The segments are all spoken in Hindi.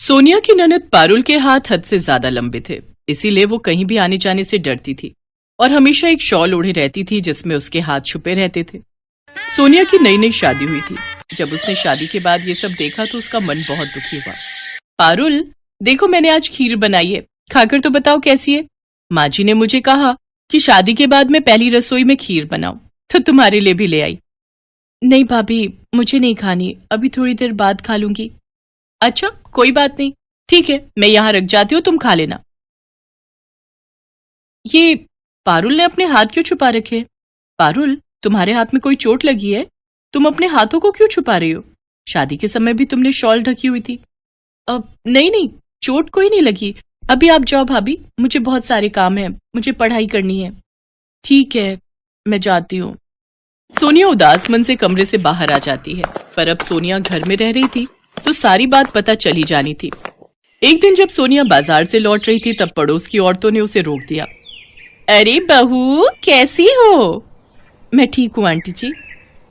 सोनिया की ननद पारुल के हाथ हद से ज्यादा लंबे थे, इसीलिए वो कहीं भी आने जाने से डरती थी और हमेशा एक शॉल ओढ़े रहती थी जिसमें उसके हाथ छुपे रहते थे। सोनिया की नई नई शादी हुई थी। जब उसने शादी के बाद ये सब देखा तो उसका मन बहुत दुखी हुआ। पारुल, देखो मैंने आज खीर बनाई है, खाकर तो बताओ कैसी है। माँ जी ने मुझे कहा कि शादी के बाद मैं पहली रसोई में खीर बनाऊं, तो तुम्हारे लिए भी ले आई। नहीं भाभी, मुझे नहीं खानी, अभी थोड़ी देर बाद खा लूंगी। अच्छा कोई बात नहीं, ठीक है, मैं यहाँ रख जाती हूँ, तुम खा लेना। ये पारुल ने अपने हाथ क्यों छुपा रखे? पारुल, तुम्हारे हाथ में कोई चोट लगी है? तुम अपने हाथों को क्यों छुपा रही हो? शादी के समय भी तुमने शॉल ढकी हुई थी। अब नहीं नहीं, चोट कोई नहीं लगी। अभी आप जाओ भाभी, मुझे बहुत सारे काम है, मुझे पढ़ाई करनी है। ठीक है, मैं जाती हूँ। सोनिया उदास मन से कमरे से बाहर आ जाती है, पर अब सोनिया घर में रह रही थी तो सारी बात पता चली जानी थी। एक दिन जब सोनिया बाजार से लौट रही थी तब पड़ोस की औरतों ने उसे रोक दिया। अरे बहू, कैसी हो? मैं ठीक हूँ आंटी जी।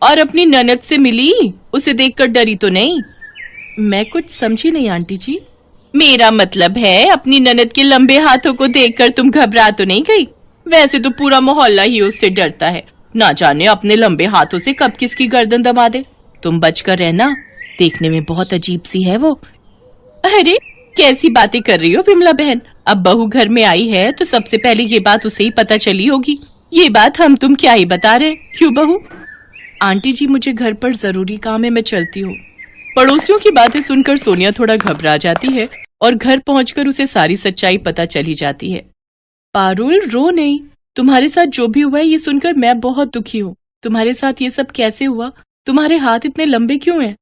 और अपनी ननद से मिली? उसे देखकर डरी तो नहीं? मैं कुछ समझी नहीं आंटी जी। मेरा मतलब है अपनी ननद के लंबे हाथों को देखकर तुम घबरा तो नहीं गई? वैसे तो पूरा मोहल्ला ही उससे डरता है, ना जाने अपने लंबे हाथों से कब किसकी गर्दन दबा दे। तुम बचकर रहना, देखने में बहुत अजीब सी है वो। अरे कैसी बातें कर रही हो विमला बहन, अब बहू घर में आई है तो सबसे पहले ये बात उसे ही पता चली होगी। ये बात हम तुम क्या ही बता रहे, क्यों बहू? आंटी जी, मुझे घर पर जरूरी काम है, मैं चलती हूँ। पड़ोसियों की बातें सुनकर सोनिया थोड़ा घबरा जाती है और घर पहुंचकर उसे सारी सच्चाई पता चली जाती है। पारुल, रो नहीं, तुम्हारे साथ जो भी हुआ है ये सुनकर मैं बहुत दुखी हूँ। तुम्हारे साथ ये सब कैसे हुआ? तुम्हारे हाथ इतने लंबे क्यों हैं?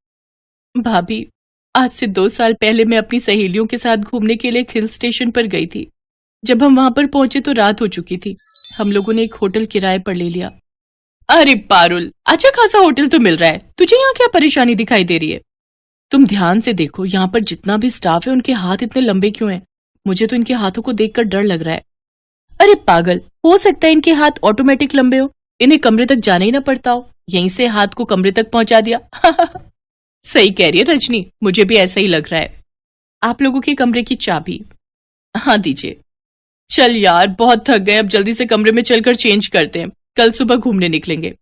भाभी, आज से 2 साल पहले मैं अपनी सहेलियों के साथ घूमने के लिए एक हिल स्टेशन पर गई थी। जब हम वहां पर पहुंचे तो रात हो चुकी थी। हम लोगों ने एक होटल किराए पर ले लिया। अरे पारुल, अच्छा खासा होटल तो मिल रहा है, तुझे यहाँ क्या परेशानी दिखाई दे रही है? तुम ध्यान से देखो, यहाँ पर जितना भी स्टाफ है उनके हाथ इतने लंबे क्यों हैं? मुझे तो इनके हाथों को देखकर डर लग रहा है। अरे पागल, हो सकता है इनके हाथ ऑटोमेटिक लंबे हो, इन्हें कमरे तक जाना ही ना पड़ता हो, यहीं से हाथ को कमरे तक पहुंचा दिया। सही कह रही है रजनी, मुझे भी ऐसा ही लग रहा है। आप लोगों के कमरे की चाबी? हाँ दीजिए। चल यार, बहुत थक गए, अब जल्दी से कमरे में चलकर चेंज करते हैं, कल सुबह घूमने निकलेंगे।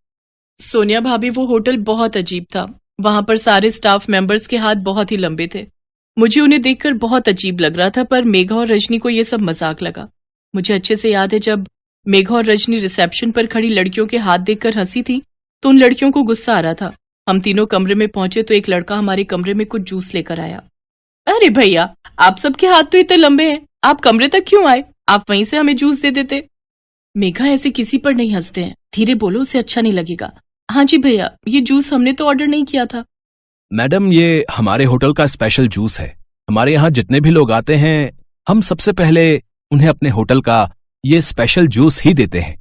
सोनिया भाभी, वो होटल बहुत अजीब था। वहां पर सारे स्टाफ मेंबर्स के हाथ बहुत ही लंबे थे। मुझे उन्हें देखकर बहुत अजीब लग रहा था, पर मेघा और रजनी को ये सब मजाक लगा। मुझे अच्छे से याद है जब मेघा और रजनी रिसेप्शन पर खड़ी लड़कियों के हाथ देखकर हंसी थी तो उन लड़कियों को गुस्सा आ रहा था। हम तीनों कमरे में पहुंचे तो एक लड़का हमारे कमरे में कुछ जूस लेकर आया। अरे भैया, आप सबके हाथ तो इतने लंबे हैं, आप कमरे तक क्यों आए? आप वहीं से हमें जूस दे देते। मेघा, ऐसे किसी पर नहीं हंसते हैं, धीरे बोलो, उसे अच्छा नहीं लगेगा। हाँ जी भैया, ये जूस हमने तो ऑर्डर नहीं किया था। मैडम, ये हमारे होटल का स्पेशल जूस है। हमारे यहाँ जितने भी लोग आते हैं हम सबसे पहले उन्हें अपने होटल का ये स्पेशल जूस ही देते हैं।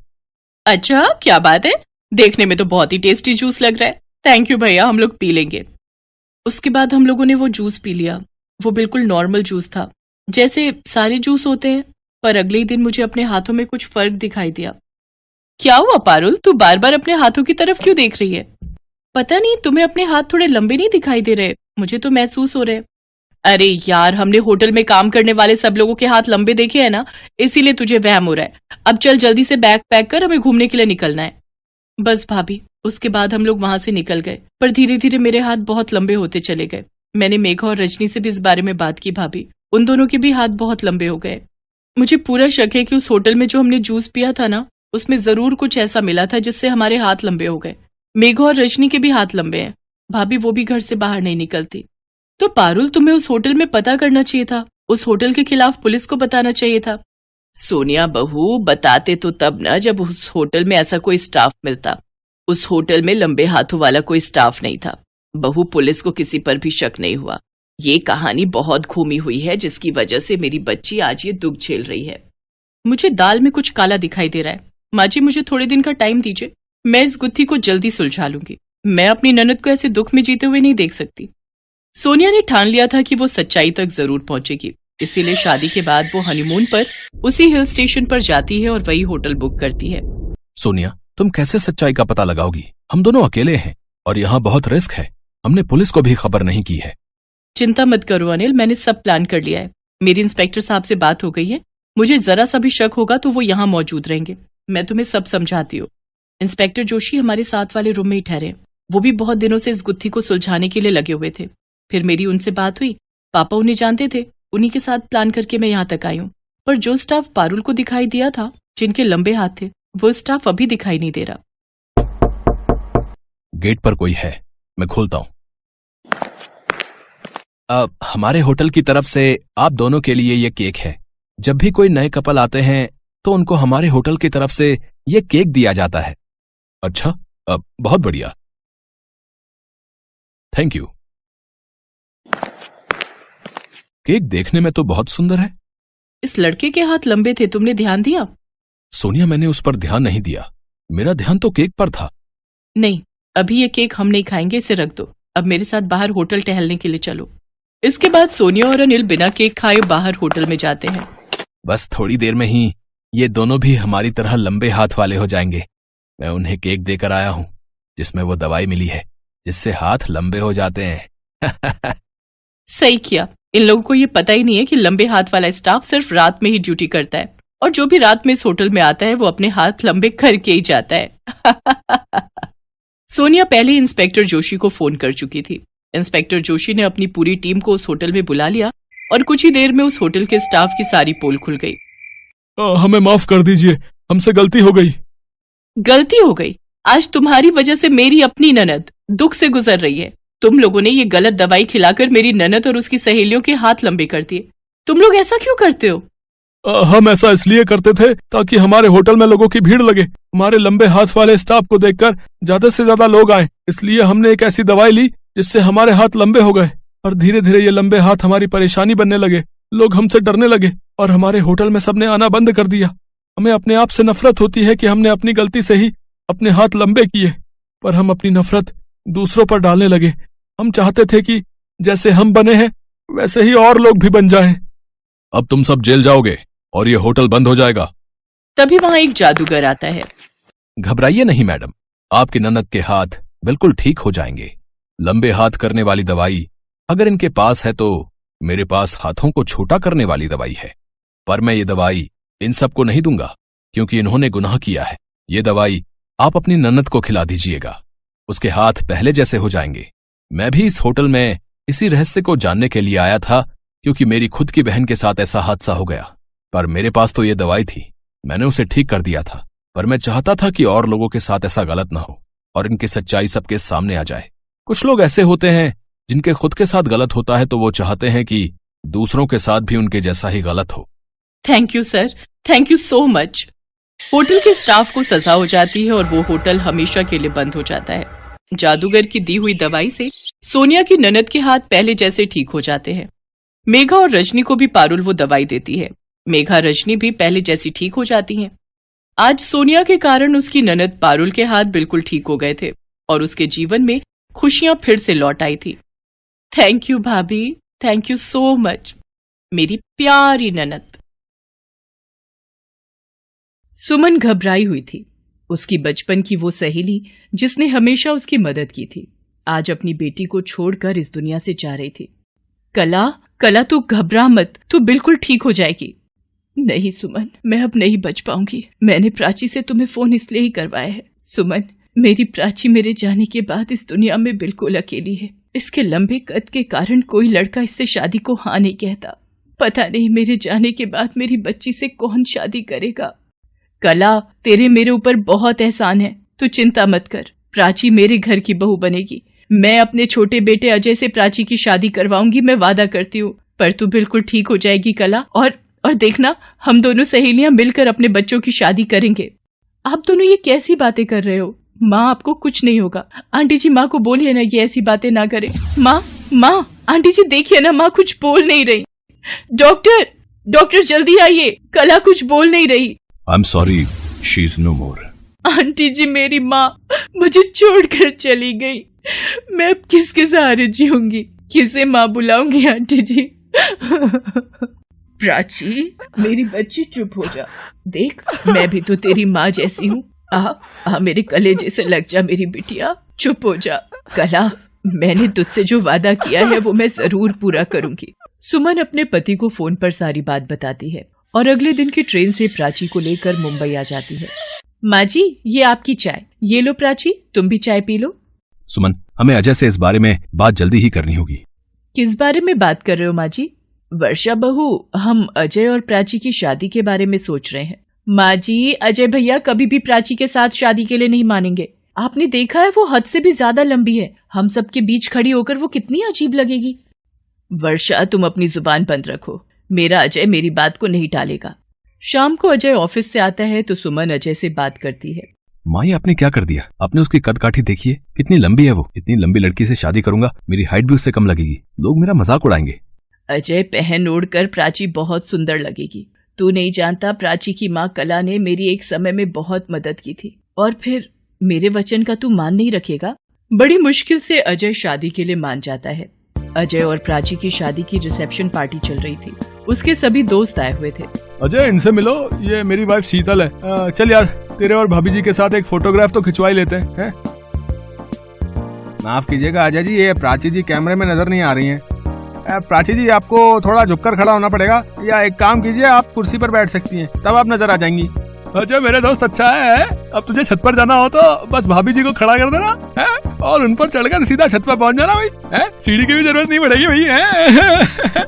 अच्छा, क्या बात है, देखने में तो बहुत ही टेस्टी जूस लग रहा है। थैंक यू भैया, हम लोग पी लेंगे। उसके बाद हम लोगों ने वो जूस पी लिया। वो बिल्कुल नॉर्मल जूस था, जैसे सारे जूस होते हैं, पर अगले ही दिन मुझे अपने हाथों में कुछ फर्क दिखाई दिया। क्या हुआ पारुल, तू बार बार अपने हाथों की तरफ क्यों देख रही है? पता नहीं, तुम्हें अपने हाथ थोड़े लंबे नहीं दिखाई दे रहे? मुझे तो महसूस हो रहे। अरे यार, हमने होटल में काम करने वाले सब लोगों के हाथ लंबे देखे हैं ना, इसीलिए तुझे वहम हो रहा है। अब चल जल्दी से बैग पैक कर, हमें घूमने के लिए निकलना है। बस भाभी, उसके बाद हम लोग वहां से निकल गए, पर धीरे धीरे मेरे हाथ बहुत लंबे होते चले गए। मैंने मेघा और रजनी से भी इस बारे में बात की भाभी, उन दोनों के भी हाथ बहुत लंबे हो गए। मुझे पूरा शक है कि उस होटल में जो हमने जूस पिया था ना, उसमें जरूर कुछ ऐसा मिला था जिससे हमारे हाथ लंबे हो गए। मेघा और रजनी के भी हाथ लंबे हैं भाभी, वो भी घर से बाहर नहीं निकलती। तो पारुल, तुम्हें उस होटल में पता करना चाहिए था, उस होटल के खिलाफ पुलिस को बताना चाहिए था। सोनिया बहू, बताते तो तब ना जब उस होटल में ऐसा कोई स्टाफ मिलता। उस होटल में लंबे हाथों वाला कोई स्टाफ नहीं था। बहू, पुलिस को किसी पर भी शक नहीं हुआ। ये कहानी बहुत घूमी हुई है जिसकी वजह से मेरी बच्ची आज ये दुख झेल रही है। मुझे दाल में कुछ काला दिखाई दे रहा है। माँ जी, मुझे थोड़े दिन का टाइम दीजिए, मैं इस गुत्थी को जल्दी सुलझा लूंगी। मैं अपनी ननद को ऐसे दुख में जीते हुए नहीं देख सकती। सोनिया ने ठान लिया था कि वो सच्चाई तक जरूर पहुंचेगी, इसीलिए शादी के बाद वो हनीमून पर उसी हिल स्टेशन पर जाती है और वही होटल बुक करती है। सोनिया, तुम कैसे सच्चाई का पता लगाओगी? हम दोनों अकेले हैं और यहाँ बहुत रिस्क है। हमने पुलिस को भी खबर नहीं की है। चिंता मत करो अनिल, मैंने सब प्लान कर लिया है। मेरी इंस्पेक्टर साहब से बात हो गई है। मुझे जरा सा भी शक होगा तो वो यहाँ मौजूद रहेंगे। मैं तुम्हें सब समझाती हूँ। इंस्पेक्टर जोशी हमारे साथ वाले रूम में ही ठहरे। वो भी बहुत दिनों से इस गुत्थी को सुलझाने के लिए लगे हुए थे। फिर मेरी उनसे बात हुई। पापा उन्हें जानते थे, उन्हीं के साथ प्लान करके मैं यहाँ तक आई हूँ। पर जो स्टाफ पारुल को दिखाई दिया था, जिनके लंबे हाथ थे, वो स्टाफ अभी दिखाई नहीं दे रहा। गेट पर कोई है, मैं खोलता हूं। हमारे होटल की तरफ से आप दोनों के लिए ये केक है। जब भी कोई नए कपल आते हैं तो उनको हमारे होटल की तरफ से ये केक दिया जाता है। अच्छा, बहुत बढ़िया, थैंक यू। केक देखने में तो बहुत सुंदर है। इस लड़के के हाथ लंबे थे, तुमने ध्यान दिया? सोनिया, मैंने उस पर ध्यान नहीं दिया। मेरा ध्यान तो केक पर था। नहीं, अभी ये केक हम नहीं खाएंगे, इसे रख दो। अब मेरे साथ बाहर होटल टहलने के लिए चलो। इसके बाद सोनिया और अनिल बिना केक खाए बाहर होटल में जाते हैं। बस थोड़ी देर में ही ये दोनों भी हमारी तरह लंबे हाथ वाले हो जाएंगे। मैं उन्हें केक देकर आया हूं जिसमें वो दवाई मिली है, जिससे हाथ लंबे हो जाते हैं। सही किया। इन लोगों को ये पता ही नहीं है कि लंबे हाथ वाला स्टाफ सिर्फ रात में ही ड्यूटी करता है, और जो भी रात में इस होटल में आता है वो अपने हाथ लंबे करके ही जाता है। सोनिया पहले इंस्पेक्टर जोशी को फोन कर चुकी थी। इंस्पेक्टर जोशी ने अपनी पूरी टीम को उस होटल में बुला लिया और कुछ ही देर में उस होटल के स्टाफ की सारी पोल खुल गई। हमें माफ कर दीजिए, हमसे गलती हो गई। गलती हो गई? आज तुम्हारी वजह से मेरी अपनी ननद दुख से गुजर रही है। तुम लोगों ने ये गलत दवाई खिलाकर मेरी ननद और उसकी सहेलियों के हाथ लंबे कर दिए। तुम लोग ऐसा क्यों करते हो? हम ऐसा इसलिए करते थे ताकि हमारे होटल में लोगों की भीड़ लगे। हमारे लंबे हाथ वाले स्टाफ को देखकर ज्यादा से ज्यादा लोग आए, इसलिए हमने एक ऐसी दवाई ली जिससे हमारे हाथ लंबे हो गए, और धीरे धीरे ये लंबे हाथ हमारी परेशानी बनने लगे। लोग हमसे डरने लगे और हमारे होटल में सबने आना बंद कर दिया। हमें अपने आप से नफरत होती है कि हमने अपनी गलती से ही अपने हाथ लंबे किए, पर हम अपनी नफरत दूसरों पर डालने लगे। हम चाहते थे कि जैसे हम बने हैं वैसे ही और लोग भी बन जाएं। अब तुम सब जेल जाओगे और ये होटल बंद हो जाएगा। तभी वहां एक जादूगर आता है। घबराइए नहीं मैडम, आपकी ननद के हाथ बिल्कुल ठीक हो जाएंगे। लंबे हाथ करने वाली दवाई अगर इनके पास है तो मेरे पास हाथों को छोटा करने वाली दवाई है, पर मैं ये दवाई इन सबको नहीं दूंगा क्योंकि इन्होंने गुनाह किया है। ये दवाई आप अपनी ननद को खिला दीजिएगा, उसके हाथ पहले जैसे हो जाएंगे। मैं भी इस होटल में इसी रहस्य को जानने के लिए आया था क्योंकि मेरी खुद की बहन के साथ ऐसा हादसा हो गया, पर मेरे पास तो ये दवाई थी, मैंने उसे ठीक कर दिया था। पर मैं चाहता था कि और लोगों के साथ ऐसा गलत ना हो और इनकी सच्चाई सबके सामने आ जाए। कुछ लोग ऐसे होते हैं जिनके खुद के साथ गलत होता है तो वो चाहते हैं कि दूसरों के साथ भी उनके जैसा ही गलत हो। Thank you sir, thank you so much. Hotel के स्टाफ को सजा हो जाती है और वो होटल हमेशा के लिए बंद हो जाता है। जादूगर की दी हुई दवाई से सोनिया की ननद के हाथ पहले जैसे ठीक हो जाते हैं। मेघा और रजनी को भी पारुल वो दवाई देती है। मेघा रजनी भी पहले जैसी ठीक हो जाती हैं। आज सोनिया के कारण उसकी ननद पारुल के हाथ बिल्कुल ठीक हो गए थे और उसके जीवन में खुशियां फिर से लौट आई थी। थैंक यू भाभी, थैंक यू सो मच, मेरी प्यारी ननद। सुमन घबराई हुई थी। उसकी बचपन की वो सहेली जिसने हमेशा उसकी मदद की थी, आज अपनी बेटी को छोड़कर इस दुनिया से जा रही थी। कला, कला तू घबरा मत, तू बिल्कुल ठीक हो जाएगी। नहीं सुमन, मैं अब नहीं बच पाऊंगी। मैंने प्राची से तुम्हें फोन इसलिए ही करवाया है। सुमन, मेरी प्राची मेरे जाने के बाद इस दुनिया में बिल्कुल अकेली है। इसके लंबे कद के कारण कोई लड़का इससे शादी को हाँ नहीं कहता। पता नहीं मेरे जाने के बाद मेरी बच्ची से कौन शादी करेगा। कला, तेरे मेरे ऊपर बहुत एहसान है, तू चिंता मत कर। प्राची मेरे घर की बहू बनेगी। मैं अपने छोटे बेटे अजय से प्राची की शादी करवाऊंगी, मैं वादा करती हूँ। पर तू बिल्कुल ठीक हो जाएगी कला, और देखना, हम दोनों सहेलियां मिलकर अपने बच्चों की शादी करेंगे। आप दोनों ये कैसी बातें कर रहे हो? माँ, आपको कुछ नहीं होगा। आंटी जी माँ को बोलिए ना ये ऐसी बातें ना करे। माँ, आंटी जी देखिए ना, माँ कुछ बोल नहीं रही। डॉक्टर जल्दी आइए, कला कुछ बोल नहीं रही। I am sorry, she is no more. Aunty ji, मेरी माँ मुझे छोड़कर चली गई। मैं अब किसके सहारे जीऊंगी, किसे माँ बुलाऊंगी? आंटी जी। प्राची, मेरी बच्ची चुप हो जा। देख, मैं भी तो तेरी माँ जैसी हूँ। आ मेरे कलेजे से लग जा मेरी बिटिया, चुप हो जा। कला, मैंने तुझसे जो वादा किया है वो मैं जरूर पूरा करूंगी। सुमन अपने पति को फोन पर सारी बात बताती है और अगले दिन की ट्रेन से प्राची को लेकर मुंबई आ जाती है। माँ जी, ये आपकी चाय। ये लो प्राची, तुम भी चाय पी लो। सुमन, हमें अजय से इस बारे में बात जल्दी ही करनी होगी। किस बारे में बात कर रहे हो माँ जी? वर्षा बहू, हम अजय और प्राची की शादी के बारे में सोच रहे हैं। माँ जी, अजय भैया कभी भी प्राची के साथ शादी के लिए नहीं मानेंगे। आपने देखा है वो हद से भी ज्यादा लंबी है। हम सबके बीच खड़ी होकर वो कितनी अजीब लगेगी। वर्षा, तुम अपनी जुबान बंद रखो। मेरा अजय मेरी बात को नहीं टालेगा। शाम को अजय ऑफिस से आता है तो सुमन अजय से बात करती है। माँ, ये आपने क्या कर दिया? आपने उसकी कद काठी देखी है? कितनी लंबी है वो। इतनी लंबी लड़की से शादी करूंगा, मेरी हाइट भी उससे कम लगेगी। लोग मेरा मजाक उड़ाएंगे। अजय, पहन ओढ़ कर प्राची बहुत सुंदर लगेगी। तू नहीं जानता, प्राची की माँ कला ने मेरी एक समय में बहुत मदद की थी। और फिर मेरे वचन का तू मान नहीं रखेगा? बड़ी मुश्किल से अजय शादी के लिए मान जाता है। अजय और प्राची की शादी की रिसेप्शन पार्टी चल रही थी। उसके सभी दोस्त आए हुए थे। अजय, इनसे मिलो, ये मेरी वाइफ शीतल है। चल यार, तेरे और भाभी जी के साथ एक फोटोग्राफ तो खिंचवा ही लेते हैं। माफ कीजिएगा अजय जी, ये प्राची जी कैमरे में नजर नहीं आ रही हैं। प्राची जी, आपको थोड़ा झुककर खड़ा होना पड़ेगा, या एक काम कीजिए, आप कुर्सी पर बैठ सकती हैं, तब आप नजर आ जाएंगी। अजय मेरे दोस्त अच्छा है। अब तुझे छत पर जाना हो तो बस भाभी जी को खड़ा कर देना है और उन पर चढ़कर सीधा छत पर पहुंच जाना भाई। सीढ़ी की भी जरूरत नहीं पड़ेगी भाई है।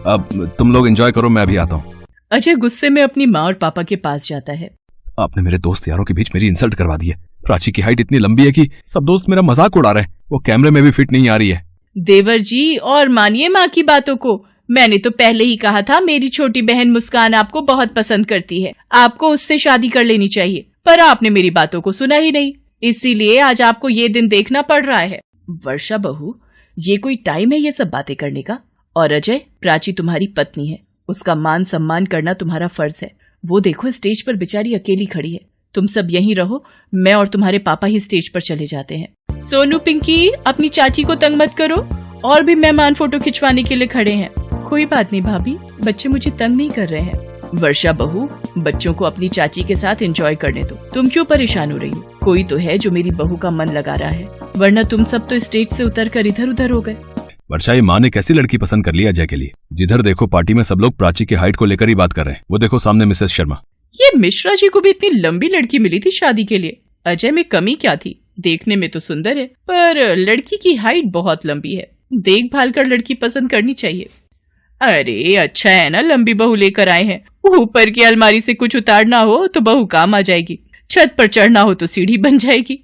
अब तुम लोग एंजॉय करो, मैं अभी आता हूँ। अजय गुस्से में अपनी माँ और पापा के पास जाता है। आपने मेरे दोस्त यारों के बीच मेरी इंसल्ट करवा दी है। प्राची की हाइट इतनी लंबी है कि सब दोस्त मेरा मजाक उड़ा रहे हैं। वो कैमरे में भी फिट नहीं आ रही है। देवर जी, और मानिए माँ की बातों को। मैंने तो पहले ही कहा था मेरी छोटी बहन मुस्कान आपको बहुत पसंद करती है, आपको उससे शादी कर लेनी चाहिए, पर आपने मेरी बातों को सुना ही नहीं। इसीलिए आज आपको ये दिन देखना पड़ रहा है। वर्षा बहू, ये कोई टाइम है ये सब बातें करने का? और अजय, प्राची तुम्हारी पत्नी है, उसका मान सम्मान करना तुम्हारा फर्ज है। वो देखो स्टेज पर बेचारी अकेली खड़ी है। तुम सब यहीं रहो, मैं और तुम्हारे पापा ही स्टेज पर चले जाते हैं। सोनू, पिंकी, अपनी चाची को तंग मत करो। और भी मेहमान फोटो खिंचवाने के लिए खड़े हैं। कोई बात नहीं भाभी, बच्चे मुझे तंग नहीं कर रहे हैं। वर्षा बहू, बच्चों को अपनी चाची के साथ एंजॉय करने दो। तुम क्यों परेशान हो रही हो? कोई तो है जो मेरी बहू का मन लगा रहा है, वरना तुम सब तो स्टेज से उतरकर इधर उधर हो गए। वर्षा, ये माँ ने कैसी लड़की पसंद कर लिया अजय के लिए? जिधर देखो पार्टी में सब लोग प्राची की हाइट को लेकर ही बात कर रहे हैं। वो देखो सामने मिसेस शर्मा। ये मिश्रा जी को भी इतनी लंबी लड़की मिली थी शादी के लिए। अजय में कमी क्या थी? देखने में तो सुंदर है, पर लड़की की हाइट बहुत लंबी है। देखभाल कर लड़की पसंद करनी चाहिए। अरे अच्छा है ना, लंबी बहू लेकर आए हैं। ऊपर की अलमारी से कुछ उतारना हो तो बहू काम आ जाएगी, छत पर चढ़ना हो तो सीढ़ी बन जाएगी।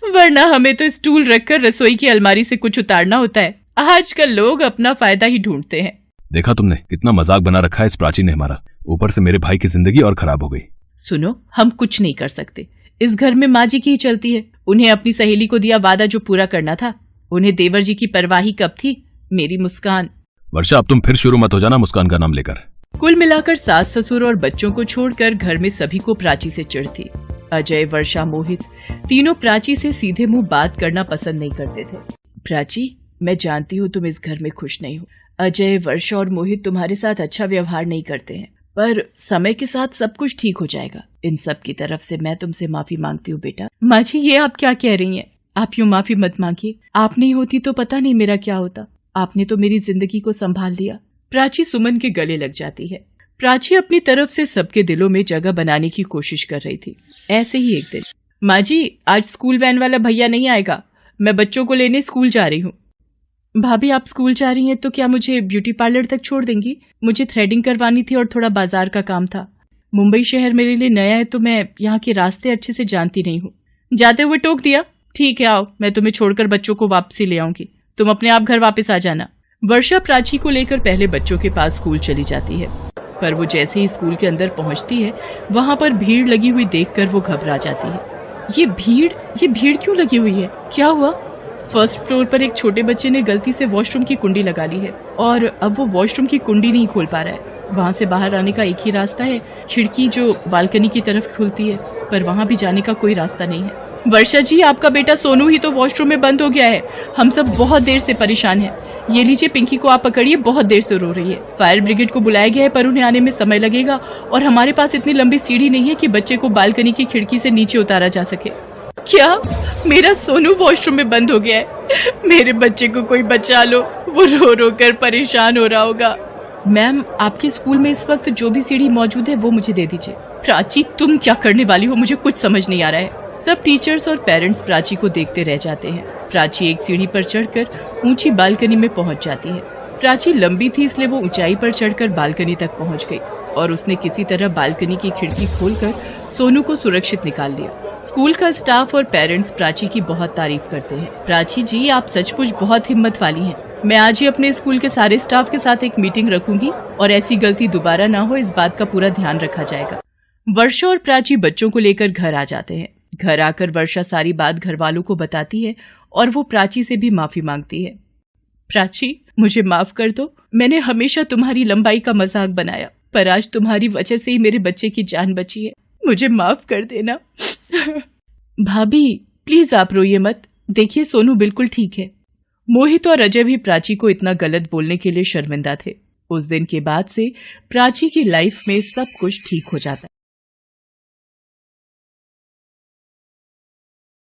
वरना हमें तो स्टूल रखकर रसोई की अलमारी से कुछ उतारना होता है। आजकल लोग अपना फायदा ही ढूंढते हैं। देखा तुमने, कितना मजाक बना रखा है इस प्राची ने हमारा। ऊपर से मेरे भाई की जिंदगी और खराब हो गई। सुनो, हम कुछ नहीं कर सकते। इस घर में माँ जी की ही चलती है। उन्हें अपनी सहेली को दिया वादा जो पूरा करना था। उन्हें देवर जी की परवाही कब थी? मेरी मुस्कान। वर्षा, अब तुम फिर शुरू मत हो जाना मुस्कान का नाम लेकर। कुल मिलाकर सास ससुर और बच्चों को छोड़कर घर में सभी को प्राची से चिढ़ थी। अजय, वर्षा, मोहित तीनों प्राची से सीधे मुंह बात करना पसंद नहीं करते थे। प्राची, मैं जानती हूँ तुम इस घर में खुश नहीं हो। अजय, वर्षा और मोहित तुम्हारे साथ अच्छा व्यवहार नहीं करते हैं, पर समय के साथ सब कुछ ठीक हो जाएगा। इन सब की तरफ से मैं तुमसे माफी मांगती हूँ बेटा। माँ जी, ये आप क्या कह रही हैं? आप यूँ माफी मत मांगिए। आप नहीं होती तो पता नहीं मेरा क्या होता। आपने तो मेरी जिंदगी को संभाल लिया। प्राची सुमन के गले लग जाती है। प्राची अपनी तरफ से सबके दिलों में जगह बनाने की कोशिश कर रही थी। ऐसे ही एक दिन, माँ जी, आज स्कूल वैन वाला भैया नहीं आएगा, मैं बच्चों को लेने स्कूल जा रही हूँ। भाभी, आप स्कूल जा रही हैं तो क्या मुझे ब्यूटी पार्लर तक छोड़ देंगी? मुझे थ्रेडिंग करवानी थी और थोड़ा बाजार का काम था। मुंबई शहर मेरे लिए नया है तो मैं यहाँ के रास्ते अच्छे से जानती नहीं हूँ। जाते हुए टोक दिया। ठीक है, आओ, मैं तुम्हें छोड़कर बच्चों को वापसी ले आऊंगी। तुम अपने आप घर वापस आ जाना। वर्षा प्राची को लेकर पहले बच्चों के पास स्कूल चली जाती है, पर वो जैसे ही स्कूल के अंदर पहुंचती है, वहां पर भीड़ लगी हुई देखकर वो घबरा जाती है। ये भीड़ क्यों लगी हुई है? क्या हुआ? फर्स्ट फ्लोर पर एक छोटे बच्चे ने गलती से वॉशरूम की कुंडी लगा ली है और अब वो वॉशरूम की कुंडी नहीं खोल पा रहा है। वहाँ से बाहर आने का एक ही रास्ता है, खिड़की जो बालकनी की तरफ खुलती है, पर वहाँ भी जाने का कोई रास्ता नहीं है। वर्षा जी, आपका बेटा सोनू ही तो वॉशरूम में बंद हो गया है। हम सब बहुत देर से परेशान हैं। ये लीजिए, पिंकी को आप पकड़िए, बहुत देर से रो रही है। फायर ब्रिगेड को बुलाया गया है पर उन्हें आने में समय लगेगा और हमारे पास इतनी लंबी सीढ़ी नहीं है कि बच्चे को बालकनी की खिड़की से नीचे उतारा जा सके। क्या? मेरा सोनू वॉशरूम में बंद हो गया है। मेरे बच्चे को कोई बचा लो, वो रो रो कर परेशान हो रहा होगा। मैम, आपके स्कूल में इस वक्त जो भी सीढ़ी मौजूद है वो मुझे दे दीजिए। प्राची, तुम क्या करने वाली हो? मुझे कुछ समझ नहीं आ रहा है। सब टीचर्स और पेरेंट्स प्राची को देखते रह जाते हैं। प्राची एक सीढ़ी पर चढ़कर ऊंची बालकनी में पहुंच जाती है। प्राची लंबी थी, इसलिए वो ऊंचाई पर चढ़कर बालकनी तक पहुंच गई और उसने किसी तरह बालकनी की खिड़की खोलकर सोनू को सुरक्षित निकाल लिया। स्कूल का स्टाफ और पेरेंट्स प्राची की बहुत तारीफ करते हैं। प्राची जी, आप सचमुच बहुत हिम्मत वाली हैं। मैं आज ही अपने स्कूल के सारे स्टाफ के साथ एक मीटिंग रखूंगी और ऐसी गलती दोबारा ना हो, इस बात का पूरा ध्यान रखा जाएगा। वर्षा और प्राची बच्चों को लेकर घर आ जाते हैं। घर आकर वर्षा सारी बात घर वालों को बताती है और वो प्राची से भी माफी मांगती है। प्राची, मुझे माफ कर दो। मैंने हमेशा तुम्हारी लंबाई का मजाक बनाया, पर आज तुम्हारी वजह से ही मेरे बच्चे की जान बची है। मुझे माफ कर देना। भाभी, प्लीज आप रोइए मत। देखिए, सोनू बिल्कुल ठीक है। मोहित और अजय भी प्राची को इतना गलत बोलने के लिए शर्मिंदा थे। उस दिन के बाद से प्राची की लाइफ में सब कुछ ठीक हो जाता है।